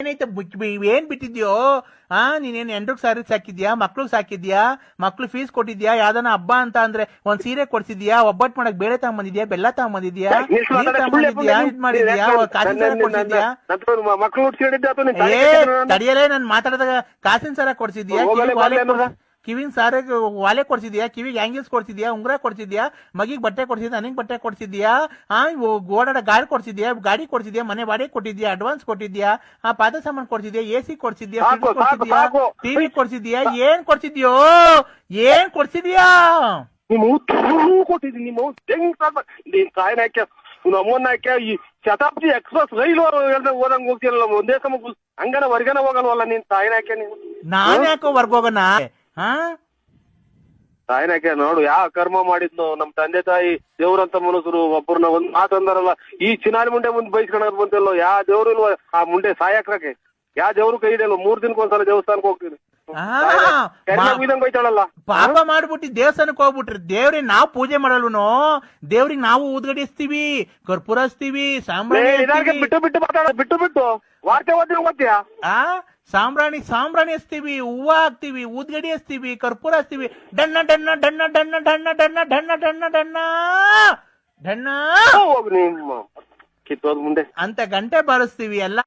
ಏನೈತೆ ಏನ್ ಬಿಟ್ಟಿದ್ಯೋ? ನೀನೇನ್ ಎಂಟ್ರಿಗೆ ಸಾರಿ ಸಾಕಿದ್ಯಾ? ಮಕ್ಳು ಸಾಕಿದ್ಯಾ? ಮಕ್ಳು ಫೀಸ್ ಕೊಟ್ಟಿದ್ಯಾ? ಯಾವ್ದಾನ ಹಬ್ಬ ಅಂತ ಅಂದ್ರೆ ಒಂದ್ ಸೀರೆ ಕೊಡ್ಸಿದ್ಯಾ? ಒಬ್ಬಟ್ಟು ಮಾಡಕ್ ಬೇಳೆ ತಗೊಂಬಂದಿದ್ಯಾ? ಬೆಲ್ಲ ತಗೊಂಬಂದಿದ್ಯಾ? ನೀರ್ ತಗೊಂಬಂದಿದ್ಯಾ? ಇದ್ ಮಾಡಿದ್ಯಾ? ಕಾಸಿನ ಸರ ಕೊಡ್ಸಿದ್ಯಾ? ತಡಿಯಲೇ ನನ್ ಮಾತಾಡಿದಾಗ ಕಾಸಿನ ಸರ ಕೊಡ್ಸಿದ್ಯಾ? ಕಿವಿನ ಸಾರ ವಾಲೆ ಕೊಡ್ಸಿದ್ಯಾ? ಕಿವಿಗೆ ಆಂಗಿಲ್ಸ್ ಕೊಡ್ಸಿದ್ಯಾ? ಉಂಗ್ರ ಕೊಡ್ಸಿದ್ಯಾ? ಮಗಿಗ್ ಬಟ್ಟೆ ಕೊಡ್ಸಿದ್ಯಾ? ನನಗ್ ಬಟ್ಟೆ ಕೊಡ್ಸಿದ್ಯಾ? ಓಡಾಡ ಗಾಡಿ ಕೊಡ್ಸಿದ್ಯಾ? ಗಾಡಿ ಕೊಡ್ಸಿದ್ಯಾ? ಮನೆ ಬಾಡಿಗೆ ಕೊಟ್ಟಿದ್ಯಾ? ಅಡ್ವಾನ್ಸ್ ಕೊಟ್ಟಿದ್ಯಾ? ಪಾದ ಸಾಮಾನ್ ಕೊಡ್ಸಿದ್ಯಾ? ಎಸಿ ಕೊಡ್ಸಿದ್ಯಾ? ಫ್ರಿಡ್ಜ್ ಕೊಡ್ಸಿದ್ಯಾ? ಟಿವಿ ಕೊಡ್ಸಿದ್ಯಾ? ಏನ್ ಕೊಡ್ಸಿದ್ಯೋ? ಏನ್ ಕೊಡ್ಸಿದ್ಯಾ? ಕೊಟ್ಟಿದ್ದೀನಿ ನೀನ್ ತಾಯಿನಾಕ್ಯ ನಮ್ಮನ್ನಾಕ್ಯ ಈ ಶತಾಬ್ದಿ ಎಕ್ಸ್ಪ್ರೆಸ್ ರೈಲು ಓದಂಗ್ ಹೋಗ್ತಿರಲ್ಲ ಒಂದೇ ಸಮ ಹಂಗನ ಹೊರ್ಗನ ಹೋಗಲ್ವಲ್ಲ ನೀನ್ ತಾಯಿನಾಕ್ಯ ನೀವು. ನಾನ್ ಯಾಕೋ ಹೊರ್ಗೋಗಣ? ತಾಯಿನಾಕ್ಯ ನೋಡು ಯಾವ ಕರ್ಮ ಮಾಡಿದ್ನು ನಮ್ ತಂದೆ ತಾಯಿ ದೇವ್ರಂತ ಮನುಷ್ಯರು ಒಬ್ಬರನ್ನ ಒಂದ್ ಮಾತಂದಾರಲ್ಲ ಈ ಚಿನಾರಿ ಮುಂಡೆ ಮುಂದೆ ಬೈಸ್ಕೊಂಡ್ ಬಂದಿಲ್ಲ ಯಾವ ದೇವ್ರು ಇಲ್ವ ಆ ಮುಂಡೆ ಸಾಯಕ್ರಕ್ಕೆ ಯಾವ ದೇವ್ರು ಕೈ ಇದೆ 3 ದಿನಕ್ಕೊಂದ್ಸಲ ದೇವಸ್ಥಾನಕ್ಕೆ ಹೋಗ್ತೀನಿ ಹೋಯ್ತಾಳಲ್ಲ. ಪಾಪ ಮಾಡ್ಬಿಟ್ಟು ದೇವಸ್ಥಾನಕ್ಕೆ ಹೋಗ್ಬಿಟ್ರಿ ದೇವ್ರಿಗೆ ನಾವ್ ಪೂಜೆ ಮಾಡಲ್ವನೋ? ದೇವ್ರಿಗೆ ನಾವು ಊದ್ಗಡಿಸ್ತೀವಿ, ಕರ್ಪೂರ ಹಚ್ತೀವಿ, ಸಾಂಬ್ರಾಣಿ ಬಿಟ್ಟು ವಾರ್ತೆ ಓದ್ತೀಯಾ? ಸಾಂಬ್ರಾಣಿ ಹಚ್ತೀವಿ, ಹೂವ ಹಾಕ್ತಿವಿ, ಊದ್ಗಡಿ ಹಚ್ತೀವಿ, ಕರ್ಪೂರ ಹಚ್ತೀವಿ, ಡಣ್ಣ ಡಣ್ಣ ಡಣ್ಣ ಡಣ್ಣ ಡಣ್ಣ ಡಣ್ಣ ಡಣ್ಣ ಡಣ್ಣ ಡಣ್ಣ ಡಣ್ಣ ಕಿತ್ತೋದ್ ಮುಂದೆ ಅಂತ ಗಂಟೆ ಬಾರಿಸ್ತೀವಿ ಎಲ್ಲ.